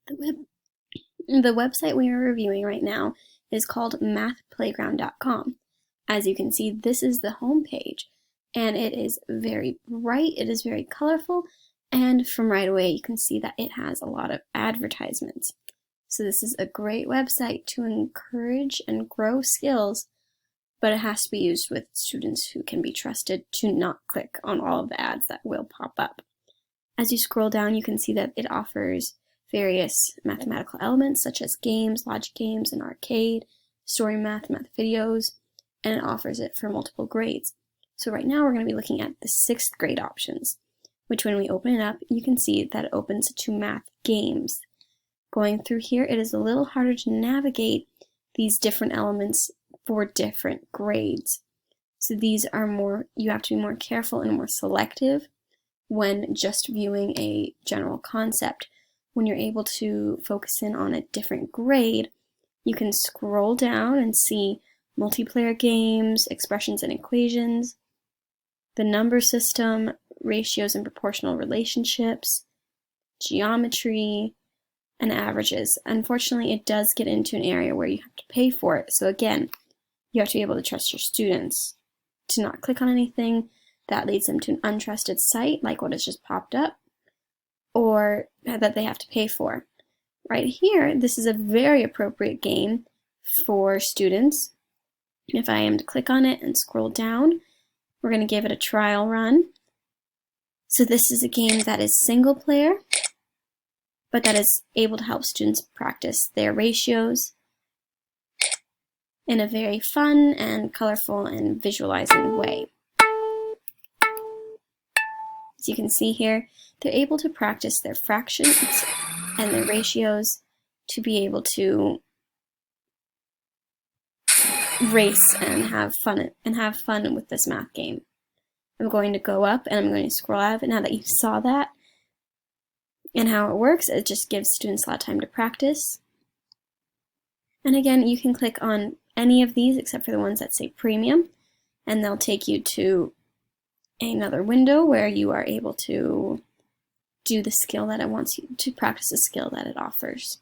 The, the website we are reviewing right now is called mathplayground.com. As you can see, this is the home page, and it is very bright, it is very colorful, and from right away you can see that it has a lot of advertisements. So this is a great website to encourage and grow skills, but it has to be used with students who can be trusted to not click on all of the ads that will pop up. As you scroll down, you can see that it offers various mathematical elements such as games, logic games, and arcade, story math videos, and it offers it for multiple grades. So right now we're going to be looking at the 6th grade options, which when we open it up, you can see that it opens to math games. Going through here, it is a little harder to navigate these different elements for different grades. So these are more, you have to be more careful and more selective when just viewing a general concept. When you're able to focus in on a different grade, you can scroll down and see multiplayer games, expressions and equations, the number system, ratios and proportional relationships, geometry, and averages. Unfortunately, it does get into an area where you have to pay for it. So again, you have to be able to trust your students to not click on anything that leads them to an untrusted site, like what has just popped up, or that they have to pay for. Right here, this is a very appropriate game for students. If I am to click on it and scroll down, we're going to give it a trial run. So this is a game that is single player, but that is able to help students practice their ratios in a very fun and colorful and visualizing way. As you can see here, they're able to practice their fractions and their ratios to be able to race and have fun with this math game. I'm going to go up and I'm going to scroll out of it. Now that you saw that and how it works, it just gives students a lot of time to practice. And again, you can click on any of these except for the ones that say premium, and they'll take you to another window where you are able to do the skill that it wants you to practice, the skill that it offers.